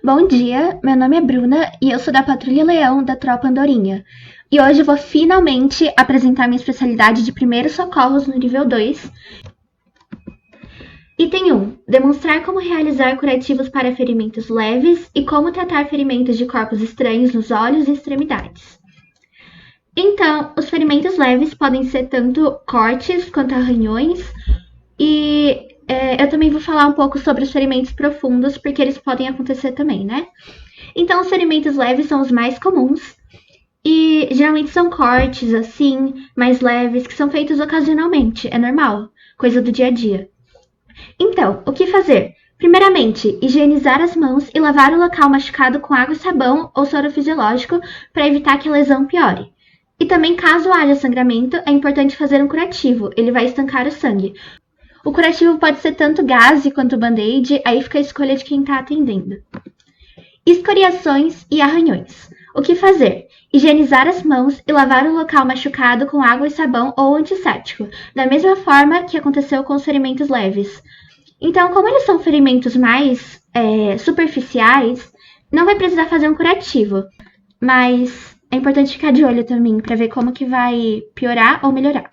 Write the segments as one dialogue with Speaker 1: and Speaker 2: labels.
Speaker 1: Bom dia, meu nome é Bruna e eu sou da Patrulha Leão da Tropa Andorinha. E hoje eu vou finalmente apresentar minha especialidade de primeiros socorros no nível 2. Item 1. Demonstrar como realizar curativos para ferimentos leves e como tratar ferimentos de corpos estranhos nos olhos e extremidades. Então, os ferimentos leves podem ser tanto cortes quanto arranhões e eu também vou falar um pouco sobre os ferimentos profundos, porque eles podem acontecer também, né? Então, os ferimentos leves são os mais comuns e geralmente são cortes, assim, mais leves, que são feitos ocasionalmente, é normal, coisa do dia a dia. Então, o que fazer? Primeiramente, higienizar as mãos e lavar o local machucado com água e sabão ou soro fisiológico para evitar que a lesão piore. E também, caso haja sangramento, é importante fazer um curativo, ele vai estancar o sangue. O curativo pode ser tanto gaze quanto band-aid, aí fica a escolha de quem está atendendo. Escoriações e arranhões. O que fazer? Higienizar as mãos e lavar o local machucado com água e sabão ou antisséptico, da mesma forma que aconteceu com os ferimentos leves. Então, como eles são ferimentos mais superficiais, não vai precisar fazer um curativo, mas é importante ficar de olho também para ver como que vai piorar ou melhorar.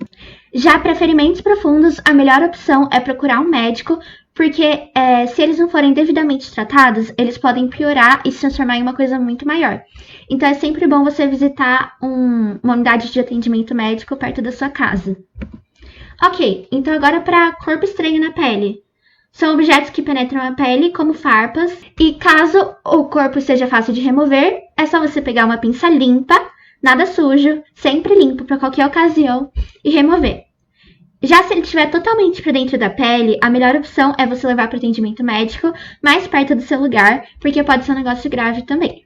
Speaker 1: Já para ferimentos profundos, a melhor opção é procurar um médico, porque se eles não forem devidamente tratados, eles podem piorar e se transformar em uma coisa muito maior. Então é sempre bom você visitar uma unidade de atendimento médico perto da sua casa. Ok, então agora para corpo estranho na pele. São objetos que penetram a pele, como farpas, e caso o corpo seja fácil de remover, é só você pegar uma pinça limpa, nada sujo, sempre limpo para qualquer ocasião, e remover. Já se ele estiver totalmente para dentro da pele, a melhor opção é você levar para atendimento médico mais perto do seu lugar, porque pode ser um negócio grave também.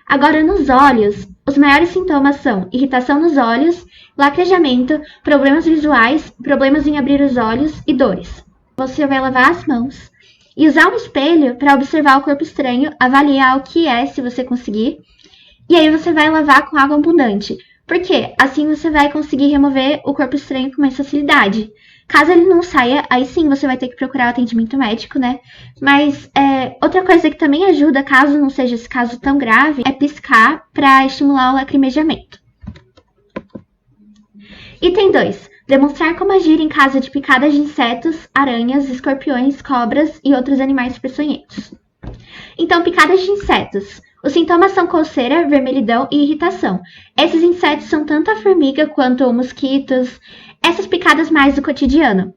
Speaker 1: Agora, nos olhos, os maiores sintomas são irritação nos olhos, lacrejamento, problemas visuais, problemas em abrir os olhos e dores. Você vai lavar as mãos e usar um espelho para observar o corpo estranho, avaliar o que é, se você conseguir, e aí você vai lavar com água abundante. Por quê? Assim você vai conseguir remover o corpo estranho com mais facilidade. Caso ele não saia, aí sim você vai ter que procurar atendimento médico, né? Mas outra coisa que também ajuda, caso não seja esse caso tão grave, é piscar para estimular o lacrimejamento. Item 2. Demonstrar como agir em caso de picadas de insetos, aranhas, escorpiões, cobras e outros animais peçonhentos. Então, picadas de insetos. Os sintomas são coceira, vermelhidão e irritação. Esses insetos são tanto a formiga quanto mosquitos, essas picadas mais do cotidiano.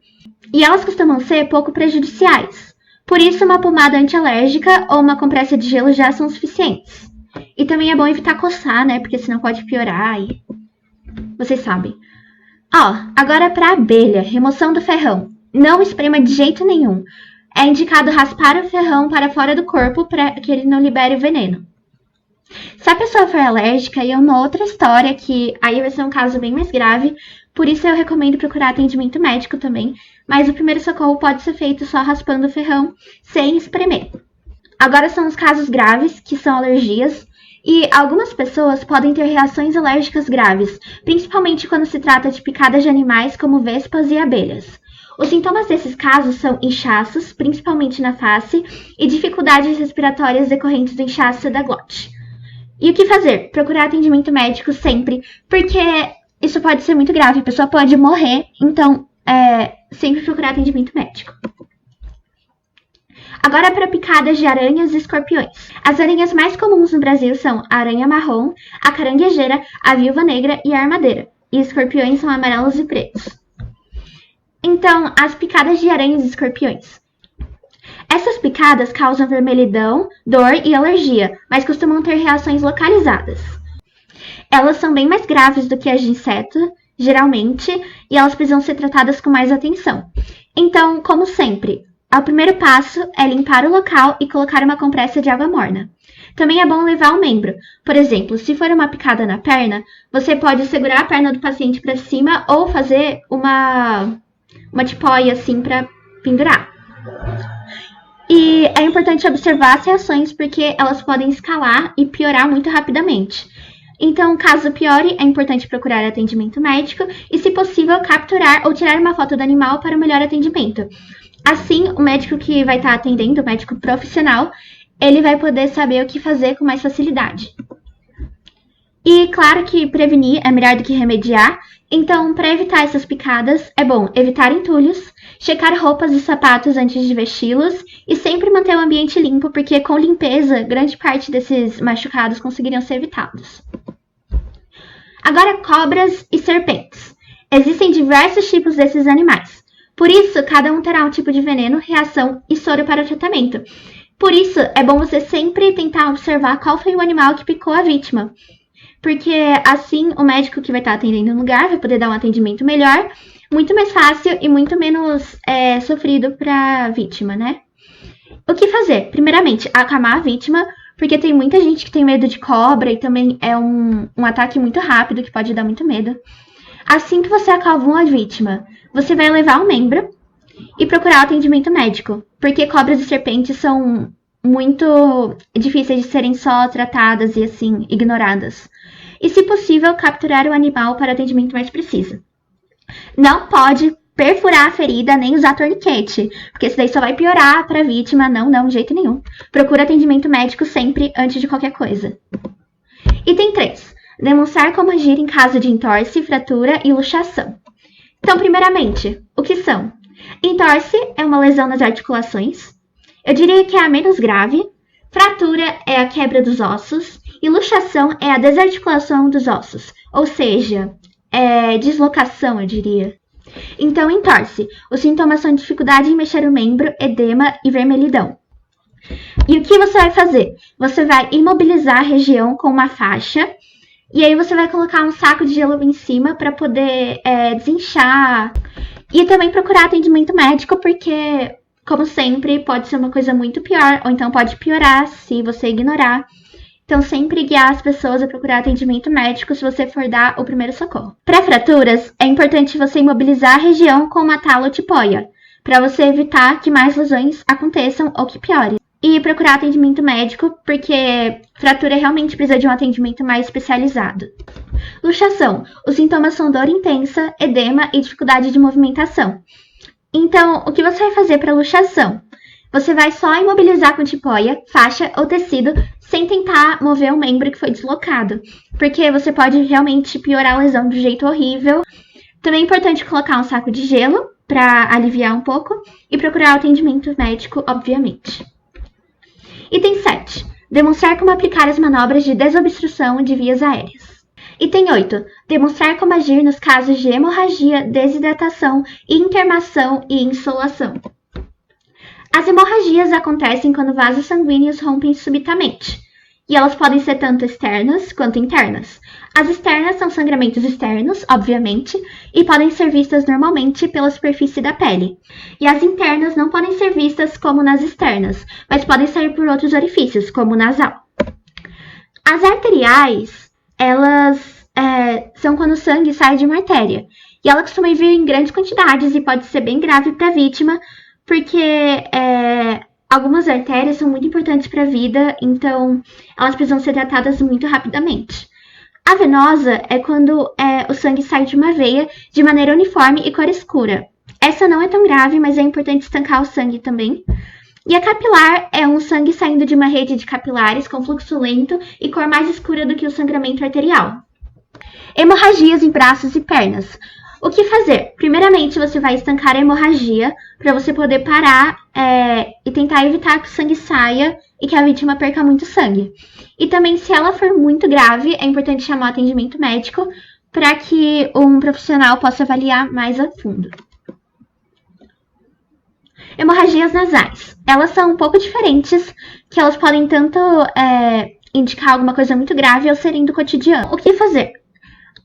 Speaker 1: E elas costumam ser pouco prejudiciais. Por isso, uma pomada antialérgica ou uma compressa de gelo já são suficientes. E também é bom evitar coçar, né? Porque senão pode piorar e vocês sabem. Agora para abelha, remoção do ferrão. Não esprema de jeito nenhum. É indicado raspar o ferrão para fora do corpo para que ele não libere o veneno. Se a pessoa for alérgica, aí é uma outra história que aí vai ser um caso bem mais grave, por isso eu recomendo procurar atendimento médico também, mas o primeiro socorro pode ser feito só raspando o ferrão, sem espremer. Agora são os casos graves, que são alergias, e algumas pessoas podem ter reações alérgicas graves, principalmente quando se trata de picadas de animais como vespas e abelhas. Os sintomas desses casos são inchaços, principalmente na face, e dificuldades respiratórias decorrentes do inchaço da glote. E o que fazer? Procurar atendimento médico sempre, porque isso pode ser muito grave, a pessoa pode morrer, então sempre procurar atendimento médico. Agora para picadas de aranhas e escorpiões. As aranhas mais comuns no Brasil são a aranha marrom, a caranguejeira, a viúva negra e a armadeira. E escorpiões são amarelos e pretos. Então, as picadas de aranhas e escorpiões. Essas picadas causam vermelhidão, dor e alergia, mas costumam ter reações localizadas. Elas são bem mais graves do que as de inseto, geralmente, e elas precisam ser tratadas com mais atenção. Então, como sempre, o primeiro passo é limpar o local e colocar uma compressa de água morna. Também é bom levar o membro. Por exemplo, se for uma picada na perna, você pode segurar a perna do paciente para cima ou fazer uma tipóia assim para pendurar. E é importante observar as reações porque elas podem escalar e piorar muito rapidamente. Então, caso piore, é importante procurar atendimento médico e, se possível, capturar ou tirar uma foto do animal para o melhor atendimento. Assim, o médico que vai estar atendendo, o médico profissional, ele vai poder saber o que fazer com mais facilidade. E claro que prevenir é melhor do que remediar, então para evitar essas picadas é bom evitar entulhos, checar roupas e sapatos antes de vesti-los e sempre manter o ambiente limpo, porque com limpeza grande parte desses machucados conseguiriam ser evitados. Agora, cobras e serpentes. Existem diversos tipos desses animais. Por isso, cada um terá um tipo de veneno, reação e soro para o tratamento. Por isso, é bom você sempre tentar observar qual foi o animal que picou a vítima. Porque assim o médico que vai estar atendendo no lugar vai poder dar um atendimento melhor, muito mais fácil e muito menos sofrido para a vítima, né? O que fazer? Primeiramente, acalmar a vítima, porque tem muita gente que tem medo de cobra e também é um ataque muito rápido que pode dar muito medo. Assim que você acalma a vítima, você vai levar o membro e procurar atendimento médico, porque cobras e serpentes são muito difíceis de serem só tratadas e assim ignoradas. E, se possível, capturar o animal para atendimento mais preciso. Não pode perfurar a ferida nem usar torniquete, porque isso daí só vai piorar para a vítima. Não, de jeito nenhum. Procura atendimento médico sempre antes de qualquer coisa. Item 3. Demonstrar como agir em caso de entorse, fratura e luxação. Então, primeiramente, o que são? Entorse é uma lesão nas articulações. Eu diria que é a menos grave. Fratura é a quebra dos ossos. E luxação é a desarticulação dos ossos, ou seja, deslocação, eu diria. Então, entorse. Os sintomas são dificuldade em mexer o membro, edema e vermelhidão. E o que você vai fazer? Você vai imobilizar a região com uma faixa, e aí você vai colocar um saco de gelo em cima para poder desinchar. E também procurar atendimento médico, porque, como sempre, pode ser uma coisa muito pior, ou então pode piorar se você ignorar. Então, sempre guiar as pessoas a procurar atendimento médico se você for dar o primeiro socorro. Para fraturas, é importante você imobilizar a região com uma tala ou tipóia, para você evitar que mais lesões aconteçam ou que piore. E procurar atendimento médico, porque fratura realmente precisa de um atendimento mais especializado. Luxação. Os sintomas são dor intensa, edema e dificuldade de movimentação. Então, o que você vai fazer para luxação? Você vai só imobilizar com tipóia, faixa ou tecido, sem tentar mover o membro que foi deslocado, porque você pode realmente piorar a lesão de um jeito horrível. Também é importante colocar um saco de gelo para aliviar um pouco e procurar atendimento médico, obviamente. Item 7. Demonstrar como aplicar as manobras de desobstrução de vias aéreas. Item 8. Demonstrar como agir nos casos de hemorragia, desidratação, internação e insolação. As hemorragias acontecem quando vasos sanguíneos rompem subitamente, e elas podem ser tanto externas quanto internas. As externas são sangramentos externos, obviamente, e podem ser vistas normalmente pela superfície da pele. E as internas não podem ser vistas como nas externas, mas podem sair por outros orifícios, como o nasal. As arteriais, elas são quando o sangue sai de uma artéria, e ela costuma vir em grandes quantidades e pode ser bem grave para a vítima, porque algumas artérias são muito importantes para a vida, então elas precisam ser tratadas muito rapidamente. A venosa é quando o sangue sai de uma veia de maneira uniforme e cor escura. Essa não é tão grave, mas é importante estancar o sangue também. E a capilar é um sangue saindo de uma rede de capilares com fluxo lento e cor mais escura do que o sangramento arterial. Hemorragias em braços e pernas. O que fazer? Primeiramente, você vai estancar a hemorragia para você poder parar e tentar evitar que o sangue saia e que a vítima perca muito sangue. E também, se ela for muito grave, é importante chamar o atendimento médico para que um profissional possa avaliar mais a fundo. Hemorragias nasais. Elas são um pouco diferentes, que elas podem tanto indicar alguma coisa muito grave ou serem do cotidiano. O que fazer?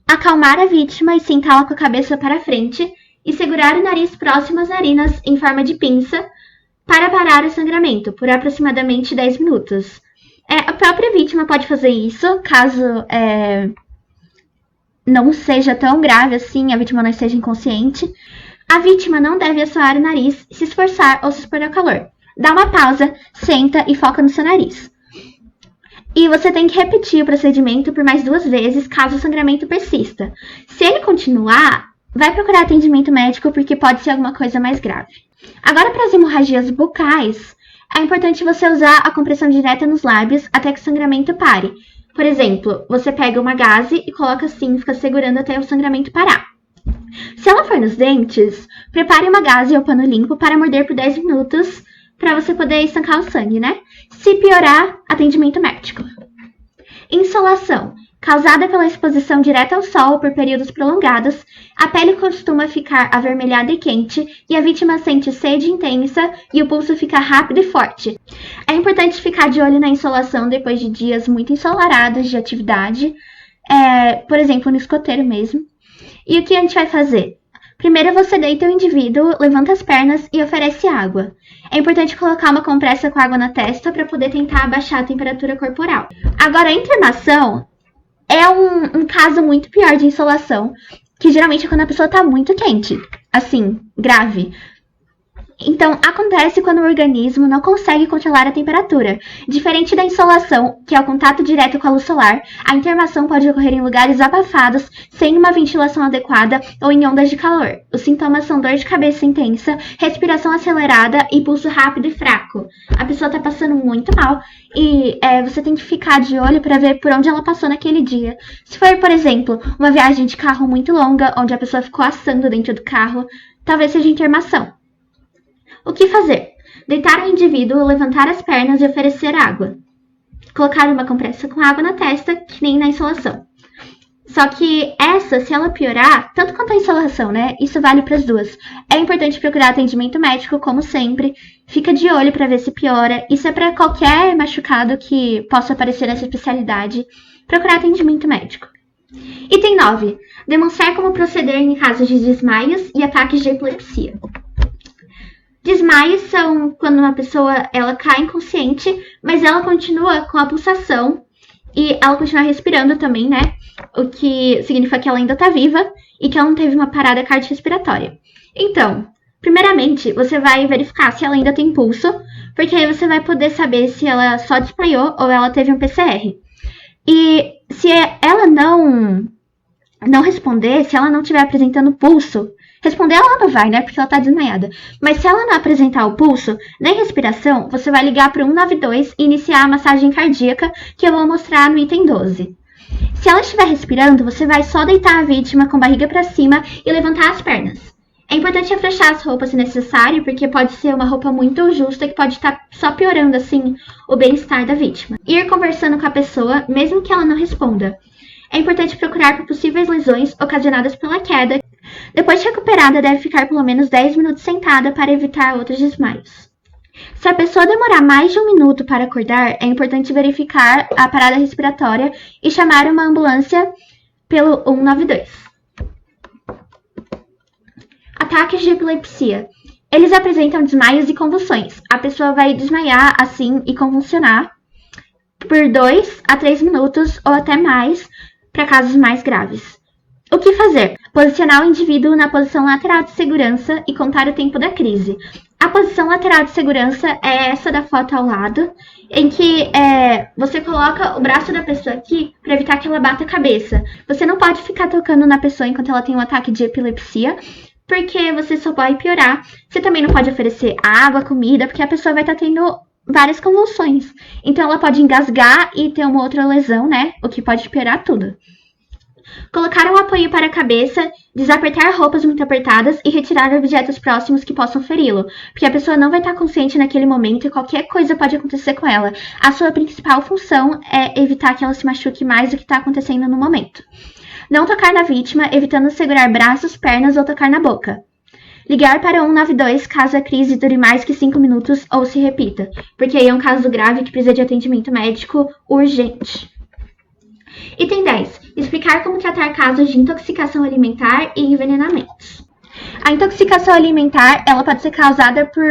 Speaker 1: Acalmar a vítima e sentá-la com a cabeça para frente e segurar o nariz próximo às narinas em forma de pinça para parar o sangramento por aproximadamente 10 minutos. A própria vítima pode fazer isso, caso não seja tão grave assim, a vítima não esteja inconsciente. A vítima não deve assoar o nariz, se esforçar ou se expor ao calor. Dá uma pausa, senta e foca no seu nariz. E você tem que repetir o procedimento por mais 2 vezes, caso o sangramento persista. Se ele continuar, vai procurar atendimento médico, porque pode ser alguma coisa mais grave. Agora, para as hemorragias bucais, É importante você usar a compressão direta nos lábios até que o sangramento pare. Por exemplo, você pega uma gaze e coloca assim, fica segurando até o sangramento parar. Se ela for nos dentes, prepare uma gaze ou pano limpo para morder por 10 minutos para você poder estancar o sangue, né? Se piorar, atendimento médico. Insolação. Causada pela exposição direta ao sol por períodos prolongados, a pele costuma ficar avermelhada e quente e a vítima sente sede intensa e o pulso fica rápido e forte. É importante ficar de olho na insolação depois de dias muito ensolarados de atividade, por exemplo, no escoteiro mesmo. E o que a gente vai fazer? Primeiro você deita o indivíduo, levanta as pernas e oferece água. É importante colocar uma compressa com água na testa para poder tentar abaixar a temperatura corporal. Agora, a internação é um caso muito pior de insolação, que geralmente é quando a pessoa está muito quente, assim, grave. Então, acontece quando o organismo não consegue controlar a temperatura. Diferente da insolação, que é o contato direto com a luz solar, a internação pode ocorrer em lugares abafados, sem uma ventilação adequada ou em ondas de calor. Os sintomas são dor de cabeça intensa, respiração acelerada e pulso rápido e fraco. A pessoa está passando muito mal e você tem que ficar de olho para ver por onde ela passou naquele dia. Se for, por exemplo, uma viagem de carro muito longa, onde a pessoa ficou assando dentro do carro, talvez seja internação. O que fazer? Deitar o indivíduo, levantar as pernas e oferecer água. Colocar uma compressa com água na testa, que nem na insolação. Só que se ela piorar, tanto quanto a insolação, né? Isso vale para as duas. É importante procurar atendimento médico, como sempre. Fica de olho para ver se piora. Isso é para qualquer machucado que possa aparecer nessa especialidade. Procurar atendimento médico. Item 9. Demonstrar como proceder em casos de desmaios e ataques de epilepsia. Desmaios são quando uma pessoa ela cai inconsciente, mas ela continua com a pulsação e ela continua respirando também, né? O que significa que ela ainda está viva e que ela não teve uma parada cardiorrespiratória. Então, primeiramente, você vai verificar se ela ainda tem pulso, porque aí você vai poder saber se ela só desmaiou ou ela teve um PCR. E se ela não responder, se ela não estiver apresentando pulso, responder ela não vai, né? Porque ela tá desmaiada. Mas se ela não apresentar o pulso, nem respiração, você vai ligar para o 192 e iniciar a massagem cardíaca, que eu vou mostrar no item 12. Se ela estiver respirando, você vai só deitar a vítima com a barriga para cima e levantar as pernas. É importante afrouxar as roupas se necessário, porque pode ser uma roupa muito justa que pode estar só piorando, assim, o bem-estar da vítima. Ir conversando com a pessoa, mesmo que ela não responda. É importante procurar por possíveis lesões ocasionadas pela queda. Depois de recuperada, deve ficar pelo menos 10 minutos sentada para evitar outros desmaios. Se a pessoa demorar mais de 1 minuto para acordar, é importante verificar a parada respiratória e chamar uma ambulância pelo 192. Ataques de epilepsia. Eles apresentam desmaios e convulsões. A pessoa vai desmaiar assim e convulsionar por 2 a 3 minutos ou até mais para casos mais graves. O que fazer? Posicionar o indivíduo na posição lateral de segurança e contar o tempo da crise. A posição lateral de segurança é essa da foto ao lado, em que você coloca o braço da pessoa aqui para evitar que ela bata a cabeça. Você não pode ficar tocando na pessoa enquanto ela tem um ataque de epilepsia, porque você só vai piorar. Você também não pode oferecer água, comida, porque a pessoa vai estar tendo várias convulsões. Então ela pode engasgar e ter uma outra lesão, né? O que pode piorar tudo. Colocar um apoio para a cabeça, desapertar roupas muito apertadas e retirar objetos próximos que possam feri-lo, porque a pessoa não vai estar consciente naquele momento e qualquer coisa pode acontecer com ela. A sua principal função é evitar que ela se machuque mais do que está acontecendo no momento. Não tocar na vítima, evitando segurar braços, pernas ou tocar na boca. Ligar para 192 caso a crise dure mais que 5 minutos ou se repita, porque aí é um caso grave que precisa de atendimento médico urgente. Item 10. Explicar como tratar casos de intoxicação alimentar e envenenamentos. A intoxicação alimentar ela pode ser causada por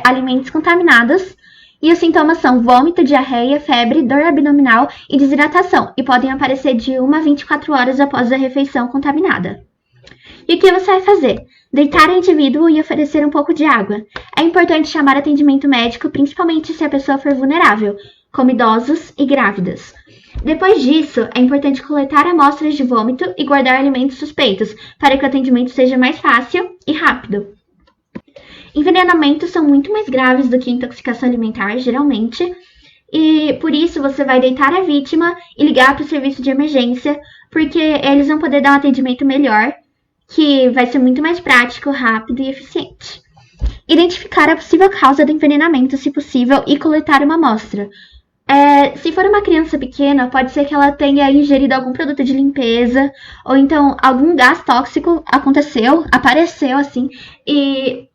Speaker 1: alimentos contaminados e os sintomas são vômito, diarreia, febre, dor abdominal e desidratação e podem aparecer de 1 a 24 horas após a refeição contaminada. E o que você vai fazer? Deitar o indivíduo e oferecer um pouco de água. É importante chamar atendimento médico, principalmente se a pessoa for vulnerável, como idosos e grávidas. Depois disso, é importante coletar amostras de vômito e guardar alimentos suspeitos, para que o atendimento seja mais fácil e rápido. Envenenamentos são muito mais graves do que intoxicação alimentar, geralmente, e por isso você vai deitar a vítima e ligar para o serviço de emergência, porque eles vão poder dar um atendimento melhor, que vai ser muito mais prático, rápido e eficiente. Identificar a possível causa do envenenamento, se possível, e coletar uma amostra. Se for uma criança pequena, pode ser que ela tenha ingerido algum produto de limpeza, ou então algum gás tóxico apareceu assim, e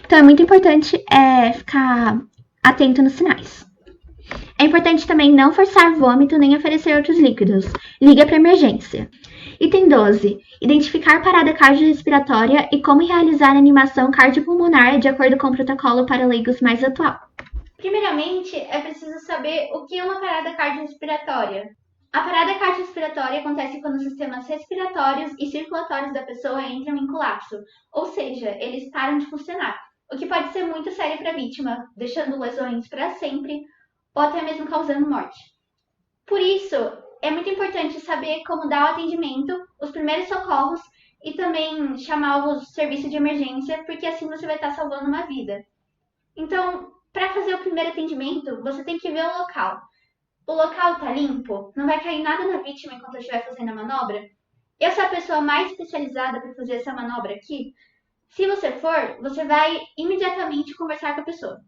Speaker 1: então é muito importante ficar atento nos sinais. É importante também não forçar vômito nem oferecer outros líquidos. Liga para emergência. Item 12. Identificar parada cardiorrespiratória e como realizar animação cardiopulmonar de acordo com o protocolo para leigos mais atual. Primeiramente, é preciso saber o que é uma parada cardiorrespiratória. A parada cardiorrespiratória acontece quando os sistemas respiratórios e circulatórios da pessoa entram em colapso, ou seja, eles param de funcionar, o que pode ser muito sério para a vítima, deixando lesões para sempre ou até mesmo causando morte. Por isso, é muito importante saber como dar o atendimento, os primeiros socorros e também chamar o serviço de emergência, porque assim você vai estar salvando uma vida. Então, para fazer o primeiro atendimento, você tem que ver o local. O local está limpo? Não vai cair nada na vítima enquanto eu estiver fazendo a manobra? Eu sou a pessoa mais especializada para fazer essa manobra aqui? Se você for, você vai imediatamente conversar com a pessoa.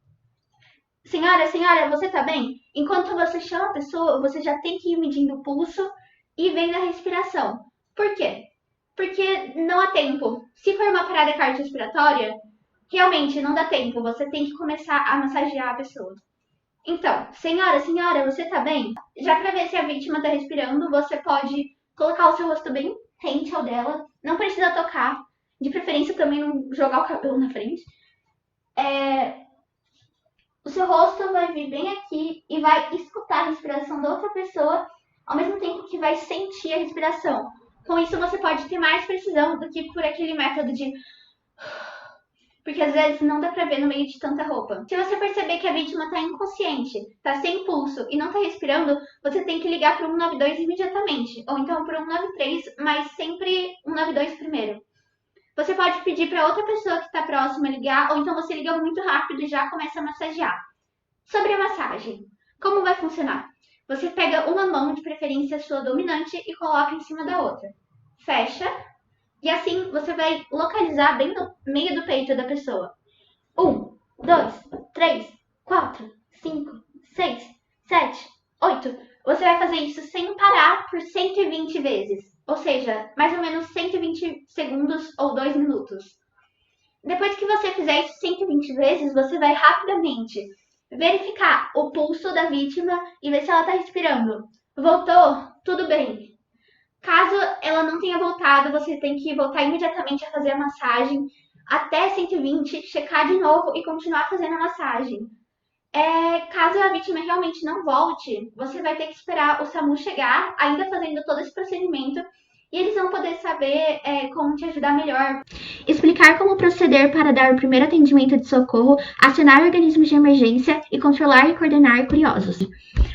Speaker 1: Senhora, você tá bem? Enquanto você chama a pessoa, você já tem que ir medindo o pulso e vendo a respiração. Por quê? Porque não há tempo. Se for uma parada cardiorrespiratória, realmente não dá tempo. Você tem que começar a massagear a pessoa. Então, senhora, você tá bem? Já para ver se a vítima tá respirando, você pode colocar o seu rosto bem rente ao dela. Não precisa tocar. De preferência também não jogar o cabelo na frente. O seu rosto vai vir bem aqui e vai escutar a respiração da outra pessoa, ao mesmo tempo que vai sentir a respiração. Com isso, você pode ter mais precisão do que por aquele método de... Porque às vezes não dá pra ver no meio de tanta roupa. Se você perceber que a vítima está inconsciente, está sem pulso e não está respirando, você tem que ligar para o 192 imediatamente. Ou então para o 193, mas sempre 192 primeiro. Você pode pedir para outra pessoa que está próxima ligar, ou então você liga muito rápido e já começa a massagear. Sobre a massagem, como vai funcionar? Você pega uma mão, de preferência sua dominante, e coloca em cima da outra. Fecha, e assim você vai localizar bem no meio do peito da pessoa. 1, 2, 3, 4, 5, 6, 7, 8. Você vai fazer isso sem parar por 120 vezes. Ou seja, mais ou menos 120 segundos ou 2 minutos. Depois que você fizer isso 120 vezes, você vai rapidamente verificar o pulso da vítima e ver se ela está respirando. Voltou? Tudo bem. Caso ela não tenha voltado, você tem que voltar imediatamente a fazer a massagem até 120, checar de novo e continuar fazendo a massagem. Caso a vítima realmente não volte, você vai ter que esperar o SAMU chegar, ainda fazendo todo esse procedimento, e eles vão poder saber como te ajudar melhor. Explicar como proceder para dar o primeiro atendimento de socorro, acionar organismos de emergência e controlar e coordenar curiosos.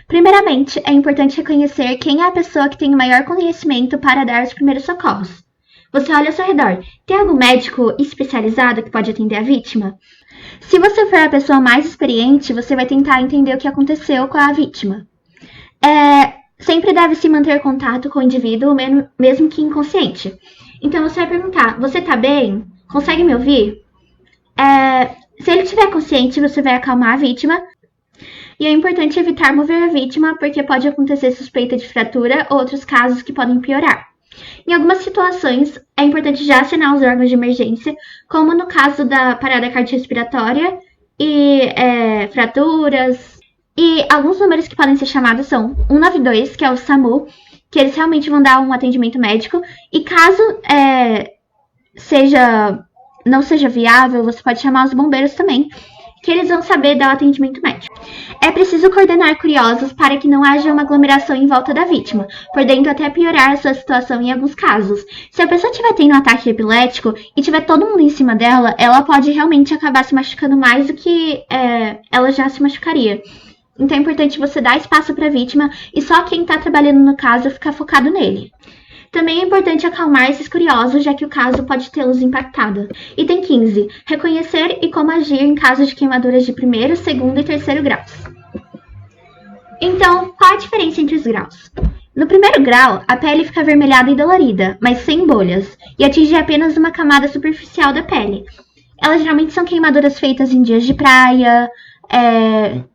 Speaker 1: Primeiramente, é importante reconhecer quem é a pessoa que tem o maior conhecimento para dar os primeiros socorros. Você olha ao seu redor. Tem algum médico especializado que pode atender a vítima? Se você for a pessoa mais experiente, você vai tentar entender o que aconteceu com a vítima. Sempre deve-se manter contato com o indivíduo, mesmo que inconsciente. Então você vai perguntar, você tá bem? Consegue me ouvir? Se ele estiver consciente, você vai acalmar a vítima. E é importante evitar mover a vítima, porque pode acontecer suspeita de fratura ou outros casos que podem piorar. Em algumas situações, é importante já acionar os órgãos de emergência, como no caso da parada cardiorrespiratória e fraturas. E alguns números que podem ser chamados são 192, que é o SAMU, que eles realmente vão dar um atendimento médico. E caso não seja viável, você pode chamar os bombeiros também, que eles vão saber dar o atendimento médico. É preciso coordenar curiosos para que não haja uma aglomeração em volta da vítima, podendo até piorar a sua situação em alguns casos. Se a pessoa estiver tendo um ataque epilético e tiver todo mundo em cima dela, ela pode realmente acabar se machucando mais do que ela já se machucaria. Então é importante você dar espaço para a vítima e só quem está trabalhando no caso ficar focado nele. Também é importante acalmar esses curiosos, já que o caso pode tê-los impactado. Item 15. Reconhecer e como agir em caso de queimaduras de primeiro, segundo e terceiro graus. Então, qual a diferença entre os graus? No primeiro grau, a pele fica avermelhada e dolorida, mas sem bolhas, e atinge apenas uma camada superficial da pele. Elas geralmente são queimaduras feitas em dias de praia,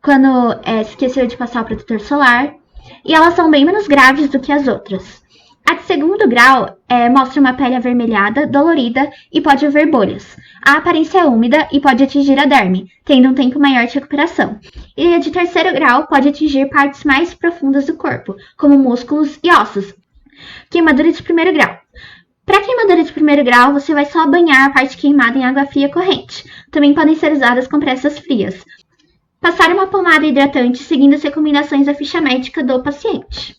Speaker 1: quando esqueceu de passar o protetor solar, e elas são bem menos graves do que as outras. A de segundo grau mostra uma pele avermelhada, dolorida e pode haver bolhas. A aparência é úmida e pode atingir a derme, tendo um tempo maior de recuperação. E a de terceiro grau pode atingir partes mais profundas do corpo, como músculos e ossos. Queimadura de primeiro grau. Para queimadura de primeiro grau, você vai só banhar a parte queimada em água fria corrente. Também podem ser usadas compressas frias. Passar uma pomada hidratante seguindo as recomendações da ficha médica do paciente.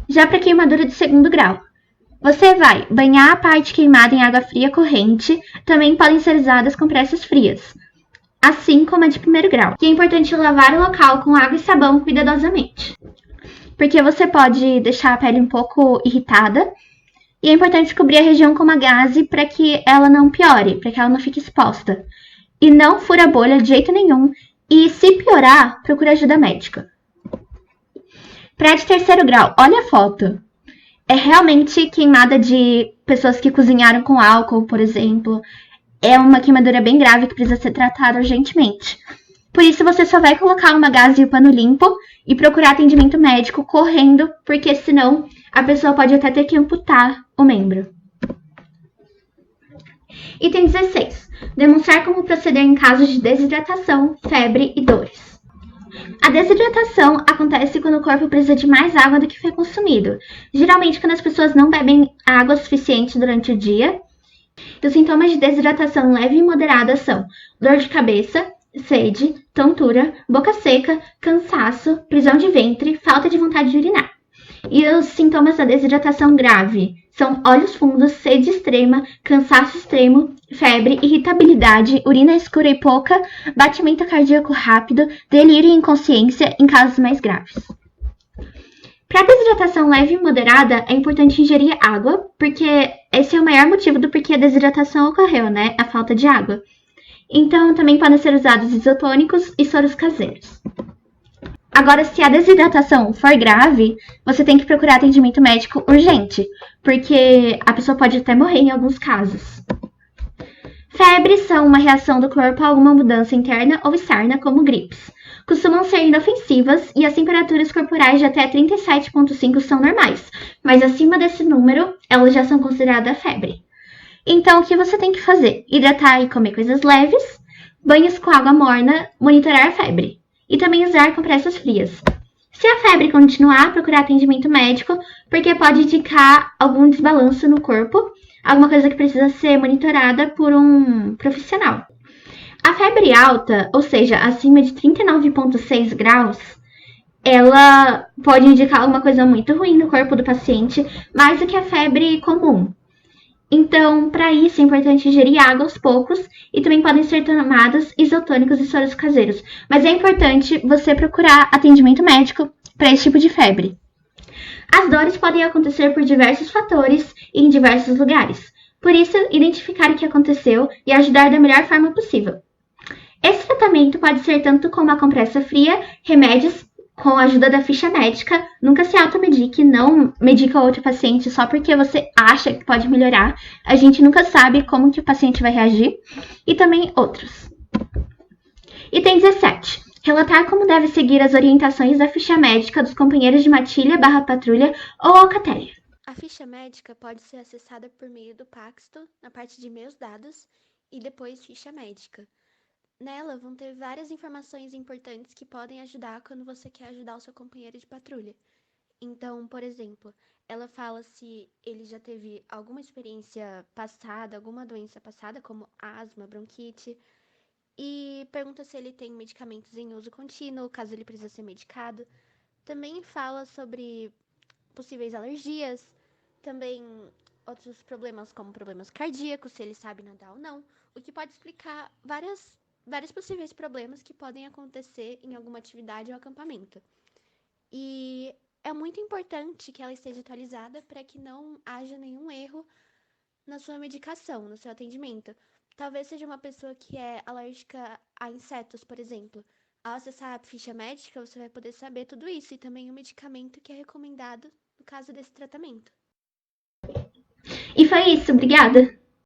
Speaker 1: Já para queimadura de segundo grau, você vai banhar a parte queimada em água fria corrente. Também podem ser usadas compressas frias, assim como a de primeiro grau. E é importante lavar o local com água e sabão cuidadosamente, porque você pode deixar a pele um pouco irritada. E é importante cobrir a região com uma gaze para que ela não piore, para que ela não fique exposta. E não fura a bolha de jeito nenhum. E se piorar, procure ajuda médica. Para de terceiro grau, olha a foto. É realmente queimada de pessoas que cozinharam com álcool, por exemplo. É uma queimadura bem grave que precisa ser tratada urgentemente. Por isso, você só vai colocar uma gaze e o pano limpo e procurar atendimento médico correndo, porque senão a pessoa pode até ter que amputar o membro. Item 16. Demonstrar como proceder em casos de desidratação, febre e dores. A desidratação acontece quando o corpo precisa de mais água do que foi consumido. Geralmente quando as pessoas não bebem água suficiente durante o dia. Os sintomas de desidratação leve e moderada são dor de cabeça, sede, tontura, boca seca, cansaço, prisão de ventre, falta de vontade de urinar. E os sintomas da desidratação grave são olhos fundos, sede extrema, cansaço extremo, febre, irritabilidade, urina escura e pouca, batimento cardíaco rápido, delírio e inconsciência em casos mais graves. Para desidratação leve e moderada, é importante ingerir água, porque esse é o maior motivo do porquê a desidratação ocorreu, né? A falta de água. Então, também podem ser usados isotônicos e soros caseiros. Agora, se a desidratação for grave, você tem que procurar atendimento médico urgente, porque a pessoa pode até morrer em alguns casos. Febres são uma reação do corpo a alguma mudança interna ou externa, como gripes. Costumam ser inofensivas e as temperaturas corporais de até 37,5 são normais, mas acima desse número, elas já são consideradas febre. Então, o que você tem que fazer? Hidratar e comer coisas leves, banhos com água morna, monitorar a febre. E também usar compressas frias. Se a febre continuar, procurar atendimento médico, porque pode indicar algum desbalanço no corpo, alguma coisa que precisa ser monitorada por um profissional. A febre alta, ou seja, acima de 39,6 graus, ela pode indicar alguma coisa muito ruim no corpo do paciente, mais do que a febre comum. Então, para isso, é importante ingerir água aos poucos e também podem ser tomados isotônicos e soros caseiros. Mas é importante você procurar atendimento médico para esse tipo de febre. As dores podem acontecer por diversos fatores e em diversos lugares. Por isso, identificar o que aconteceu e ajudar da melhor forma possível. Esse tratamento pode ser tanto com uma compressa fria, remédios, com a ajuda da ficha médica. Nunca se automedique, não medica outro paciente só porque você acha que pode melhorar. A gente nunca sabe como que o paciente vai reagir. E também outros. Item 17. Relatar como deve seguir as orientações da ficha médica dos companheiros de matilha/patrulha ou alcatéia.
Speaker 2: A ficha médica pode ser acessada por meio do Paxto, na parte de meus dados, e depois ficha médica. Nela vão ter várias informações importantes que podem ajudar quando você quer ajudar o seu companheiro de patrulha. Então, por exemplo, ela fala se ele já teve alguma experiência passada, alguma doença passada, como asma, bronquite, e pergunta se ele tem medicamentos em uso contínuo, caso ele precise ser medicado. Também fala sobre possíveis alergias, também outros problemas como problemas cardíacos, se ele sabe nadar ou não, o que pode explicar vários possíveis problemas que podem acontecer em alguma atividade ou acampamento. E É muito importante que ela esteja atualizada para que não haja nenhum erro na sua medicação, no seu atendimento. Talvez seja uma pessoa que é alérgica a insetos, por exemplo. Ao acessar a ficha médica, você vai poder saber tudo isso e também o medicamento que é recomendado no caso desse tratamento.
Speaker 1: E foi isso, obrigada!